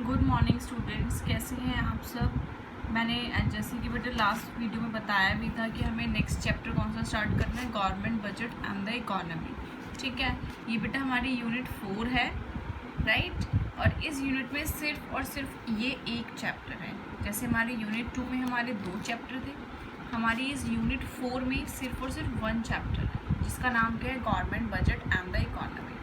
Good morning students, कैसे हैं आप सब। मैंने जैसे कि बेटा लास्ट वीडियो में बताया भी था कि हमें नेक्स्ट चैप्टर कौन सा स्टार्ट करना है, government budget and the economy. ठीक है, ये बेटा हमारी यूनिट 4 है, राइट। और इस यूनिट में सिर्फ और सिर्फ ये एक चैप्टर है। जैसे हमारी यूनिट 2 में हमारे 2 चैप्टर थे, हमारी इस यूनिट 4 में सिर्फ और सिर्फ 1 चैप्टर है जिसका नाम क्या है, government budget and the economy,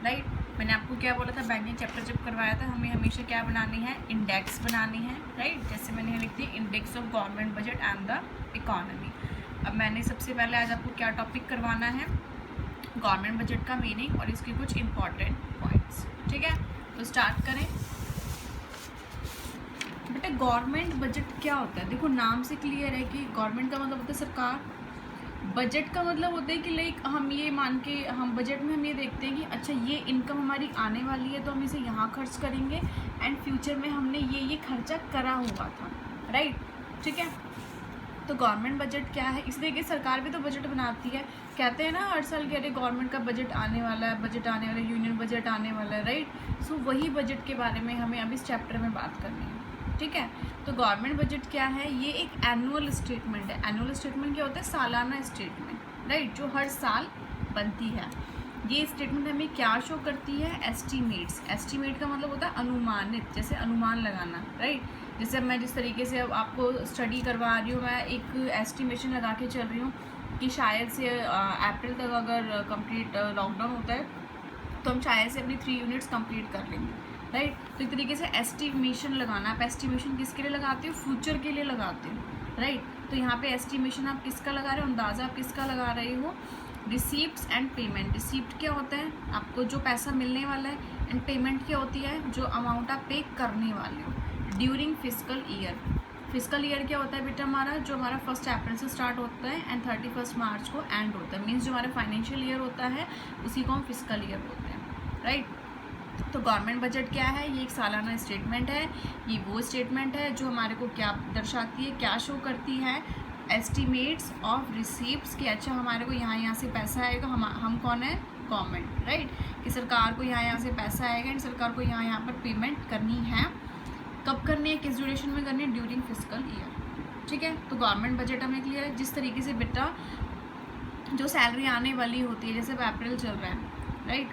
right. मैंने आपको क्या बोला था, बैंकिंग चैप्टर जब करवाया था, हमें हमेशा क्या बनानी है, इंडेक्स बनानी है, राइट। जैसे मैंने यहाँ लिख दी index of government budget and the economy. अब मैंने सबसे पहले आज आपको क्या टॉपिक करवाना है, गवर्नमेंट बजट का मीनिंग और इसके कुछ इंपॉर्टेंट पॉइंट्स। ठीक है, तो स्टार्ट करें। बेटा गवर्नमेंट बजट क्या होता है, देखो नाम से क्लियर है कि गवर्नमेंट का मतलब होता है सरकार, बजट का मतलब होता है कि लाइक हम ये मान के हम बजट में हम ये देखते हैं कि अच्छा ये इनकम हमारी आने वाली है तो हम इसे यहाँ खर्च करेंगे एंड फ्यूचर में हमने ये खर्चा करा हुआ था, राइट। ठीक है, तो गवर्नमेंट बजट क्या है, इस तरीके सरकार भी तो बजट बनाती है। कहते हैं ना हर साल कि अरे गवर्नमेंट का बजट आने वाला है, बजट आने वाला है, यूनियन बजट आने वाला है, राइट। सो वही बजट के बारे में हमें अब इस चैप्टर में बात करनी है। ठीक है, तो गवर्नमेंट बजट क्या है, ये एक एनुअल स्टेटमेंट है। एनुअल स्टेटमेंट क्या होता है, सालाना स्टेटमेंट, राइट, जो हर साल बनती है। ये स्टेटमेंट हमें क्या शो करती है, एस्टीमेट्स। एस्टीमेट का मतलब होता है अनुमानित, जैसे अनुमान लगाना, राइट। जैसे मैं जिस तरीके से अब आपको स्टडी करवा रही हूँ, मैं एक एस्टिमेशन लगा के चल रही हूँ कि शायद से अप्रैल तक अगर कंप्लीट लॉकडाउन होता है तो हम शायद से अपनी 3 यूनिट्स कंप्लीट कर लेंगे, राइट। तो एक तरीके से एस्टिमेशन लगाना। आप एस्टिमेशन किसके लिए लगाते हो, फ्यूचर के लिए लगाते हो, राइट। तो यहाँ पे एस्टिमेशन आप किसका लगा रहे हो, अंदाज़ा आप किसका लगा रहे हो, रिसीप्ट्स एंड पेमेंट। रिसीप्ट क्या होता है, आपको जो पैसा मिलने वाला है, एंड पेमेंट क्या होती है, जो अमाउंट आप पे करने वाले हो during physical year. Physical year क्या होता है बेटा, हमारा जो हमारा 1 अप्रैल से स्टार्ट होता है एंड 31 मार्च को एंड होता है। मीन्स जो हमारा फाइनेंशियल ईयर होता है उसी को हम फिजिकल ईयर बोलते हैं, राइट। तो गवर्नमेंट बजट क्या है, ये एक सालाना स्टेटमेंट है। ये वो स्टेटमेंट है जो हमारे को क्या दर्शाती है, क्या शो करती है, एस्टिमेट्स ऑफ रिसीप्ट्स कि अच्छा हमारे को यहाँ से पैसा आएगा। हम कौन है, गवर्नमेंट, राइट। कि सरकार को यहाँ से पैसा आएगा एंड सरकार को यहाँ पर पेमेंट करनी है। कब करनी है, किस ड्यूरेशन में करनी है, ड्यूरिंग फिजिकल ईयर। ठीक है, तो गवर्नमेंट बजट हमें क्लियर है। जिस तरीके से बेटा जो सैलरी आने वाली होती है, जैसे अब अप्रैल चल रहा है, राइट,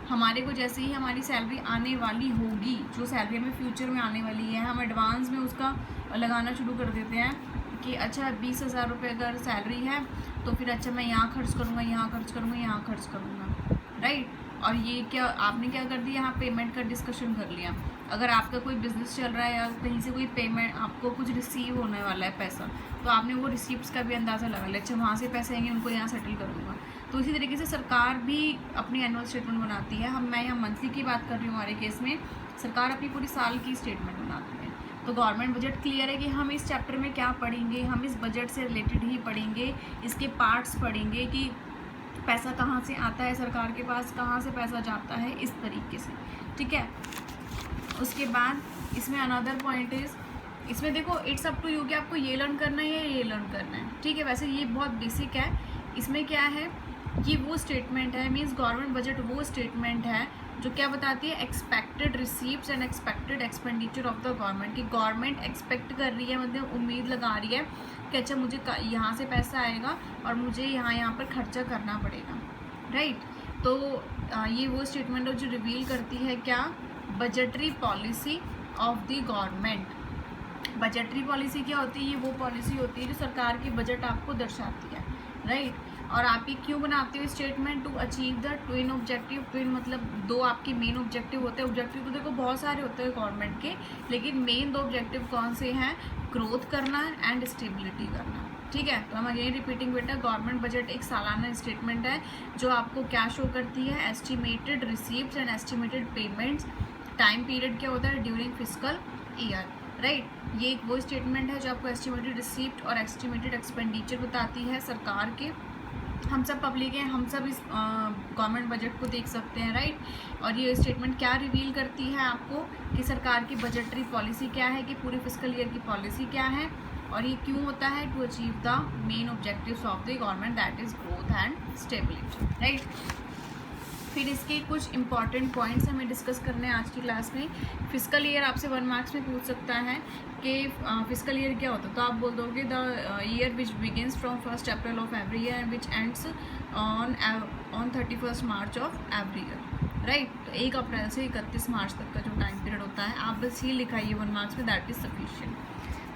हमारे को जैसे ही हमारी सैलरी आने वाली होगी, जो सैलरी हमें फ्यूचर में आने वाली है, हम एडवांस में उसका लगाना शुरू कर देते हैं कि अच्छा 20,000 रुपये अगर सैलरी है तो फिर अच्छा मैं यहाँ खर्च करूँगा, यहाँ खर्च करूँगा, यहाँ खर्च करूँगा, राइट। और ये क्या आपने क्या कर दिया, यहाँ पेमेंट का डिस्कशन कर लिया। अगर आपका कोई बिजनेस चल रहा है या कहीं से कोई पेमेंट आपको कुछ रिसीव होने वाला है पैसा, तो आपने वो रिसीप्ट्स का भी अंदाज़ा लगा लिया, अच्छा वहाँ से पैसे आएंगे, उनको यहाँ सेटल करूँगा। तो इसी तरीके से सरकार भी अपनी एनुअल स्टेटमेंट बनाती है। मैं यहाँ मंथली की बात कर रही हूँ, हमारे केस में सरकार अपनी पूरी साल की स्टेटमेंट बनाती है। तो गवर्नमेंट बजट क्लियर है कि हम इस चैप्टर में क्या पढ़ेंगे, हम इस बजट से रिलेटेड ही पढ़ेंगे, इसके पार्ट्स पढ़ेंगे कि पैसा कहाँ से आता है सरकार के पास, कहाँ से पैसा जाता है, इस तरीके से। ठीक है, उसके बाद इसमें अनदर पॉइंट इज़, इसमें देखो इट्स अप टू यू कि आपको ये लर्न करना है या ये लर्न करना है। ठीक है, वैसे ये बहुत बेसिक है। इसमें क्या है, ये वो स्टेटमेंट है, मीन्स गवर्नमेंट बजट वो स्टेटमेंट है जो क्या बताती है, expected receipts and expected expenditure of the government. कि गवर्नमेंट एक्सपेक्ट कर रही है, मतलब उम्मीद लगा रही है कि अच्छा मुझे यहाँ से पैसा आएगा और मुझे यहाँ पर खर्चा करना पड़ेगा, राइट। तो ये वो स्टेटमेंट है जो रिवील करती है क्या, budgetary policy of the government. Budgetary policy क्या होती है, ये वो पॉलिसी होती है जो सरकार की बजट आपको दर्शाती है, राइट। और आप ये क्यों बनाते हो statement, to achieve the twin objective. Twin मतलब 2 आपके मेन ऑब्जेक्टिव होते हैं। ऑब्जेक्टिव तो देखो बहुत सारे होते हैं गवर्नमेंट के, लेकिन मेन 2 ऑब्जेक्टिव कौन से हैं, ग्रोथ करना एंड स्टेबिलिटी करना। ठीक है, तो हम अगेन रिपीटिंग बेटा, गवर्नमेंट बजट एक सालाना स्टेटमेंट है जो आपको क्या शो करती है, estimated receipts and estimated payments. Time period क्या होता है, ड्यूरिंग फिजिकल ईयर, राइट। ये एक वो स्टेटमेंट है जो आपको एस्टिमेटेड रिसीप्ट और एस्टिमेटेड एक्सपेंडिचर बताती है सरकार के। हम सब पब्लिक हैं, हम सब इस गवर्नमेंट बजट को देख सकते हैं, राइट। और ये स्टेटमेंट क्या रिवील करती है आपको कि सरकार की बजटरी पॉलिसी क्या है, कि पूरी फिजिकल ईयर की पॉलिसी क्या है, और ये क्यों होता है, to achieve the main objectives of the government, that is growth and stability, right. फिर इसके कुछ इंपॉर्टेंट पॉइंट्स हमें डिस्कस करने हैं आज की क्लास में। फिजिकल ईयर आपसे 1 मार्क्स में पूछ सकता है कि फिजिकल ईयर क्या होता है, तो आप बोल दोगे the year which begins from 1 April of every year and which ends on 31 March of every year, right. तो 1 अप्रैल से 31 मार्च तक का जो टाइम पीरियड होता है, आप बस ये लिखाइए 1 मार्क्स में, दैट इज सफिशिएंट,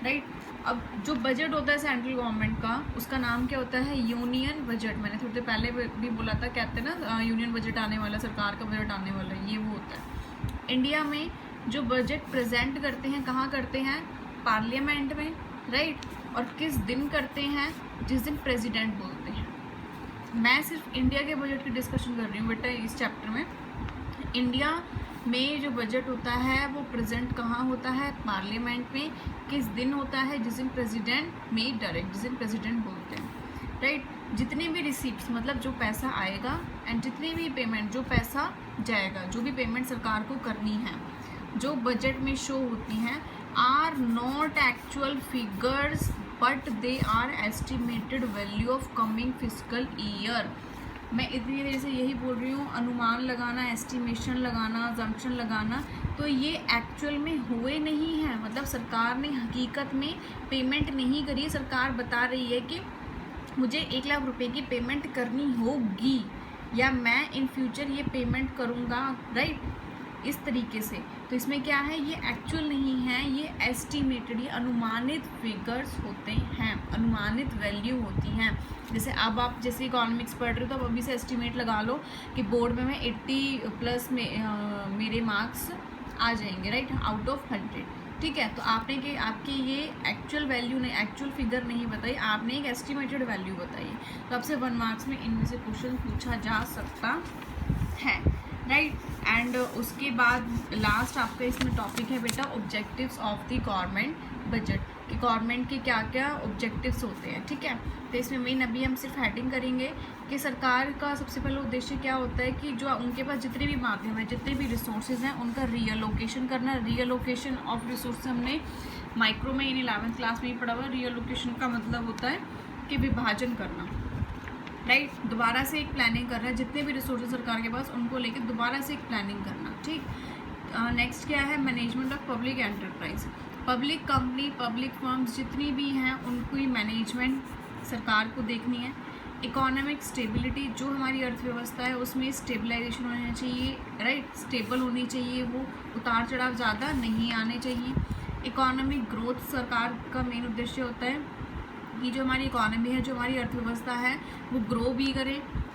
राइट। अब जो बजट होता है सेंट्रल गवर्नमेंट का, उसका नाम क्या होता है, यूनियन बजट। मैंने थोड़ी देर पहले भी बोला था, कहते हैं ना यूनियन बजट आने वाला, सरकार का बजट आने वाला, ये वो होता है। इंडिया में जो बजट प्रेजेंट करते हैं, कहाँ करते हैं, पार्लियामेंट में, राइट। और किस दिन करते हैं, जिस दिन प्रेसिडेंट बोलते हैं। मैं सिर्फ इंडिया के बजट की डिस्कशन कर रही हूँ बेटा इस चैप्टर में। इंडिया में जो बजट होता है वो प्रेजेंट कहाँ होता है, पार्लियामेंट में। किस दिन होता है, जिस दिन प्रेसिडेंट में डायरेक्ट, जिस दिन प्रेसिडेंट बोलते हैं, राइट। जितने भी रिसीप्ट मतलब जो पैसा आएगा एंड जितनी भी पेमेंट, जो पैसा जाएगा, जो भी पेमेंट सरकार को करनी है, जो बजट में शो होती हैं, are not actual figures but they are estimated value of coming physical year. मैं इतनी देर से यही बोल रही हूँ, अनुमान लगाना, एस्टिमेशन लगाना, अजम्पशन लगाना, तो ये एक्चुअल में हुए नहीं हैं। मतलब सरकार ने हकीकत में पेमेंट नहीं करी है। सरकार बता रही है कि मुझे 1 लाख रुपए की पेमेंट करनी होगी या मैं इन फ्यूचर ये पेमेंट करूँगा, राइट, इस तरीके से। तो इसमें क्या है, ये एक्चुअल नहीं है, ये एस्टिमेटेड, ये अनुमानित फिगर्स होते हैं, अनुमानित वैल्यू होती हैं। जैसे अब आप जैसे इकोनॉमिक्स पढ़ रहे हो तो अब अभी से एस्टिमेट लगा लो कि बोर्ड में मैं 80+ में मेरे मार्क्स आ जाएंगे, राइट, आउट ऑफ 100, ठीक है। तो आपने कि आपकी ये एक्चुअल वैल्यू नहीं, एक्चुअल फिगर नहीं बताई, आपने एक एस्टिमेटेड वैल्यू बताई। तो आपसे 1 मार्क्स में इनमें से क्वेश्चन पूछा जा सकता है, राइट। एंड उसके बाद लास्ट आपका इसमें टॉपिक है बेटा objectives of the government budget, कि गवर्नमेंट के क्या क्या ऑब्जेक्टिव्स होते हैं, ठीक है। तो इसमें मेन अभी हम सिर्फ हेडिंग करेंगे कि सरकार का सबसे पहला उद्देश्य क्या होता है कि जो उनके पास जितने भी माध्यम है, जितने भी रिसोर्सेज हैं, उनका रीअलोकेशन करना। रीअलोकेशन ऑफ रिसोर्स हमने माइक्रो में इन 11th क्लास में ही पढ़ा हुआ। रीअलोकेशन का मतलब होता है कि विभाजन करना, राइट, दोबारा से एक प्लानिंग करना, जितने भी रिसोर्सेज सरकार के पास उनको लेकर दोबारा से एक प्लानिंग करना, ठीक। नेक्स्ट क्या है, management of public enterprise. Public company, public firms जितनी भी हैं उनकी मैनेजमेंट सरकार को देखनी है। इकोनॉमिक स्टेबिलिटी, जो हमारी अर्थव्यवस्था है उसमें स्टेबलाइजेशन होना चाहिए, राइट, स्टेबल होनी चाहिए, वो उतार चढ़ाव ज़्यादा नहीं आने चाहिए। इकोनॉमिक ग्रोथ, सरकार का मेन उद्देश्य होता है कि जो हमारी इकोनॉमी है, जो हमारी अर्थव्यवस्था है, वो ग्रो भी करे,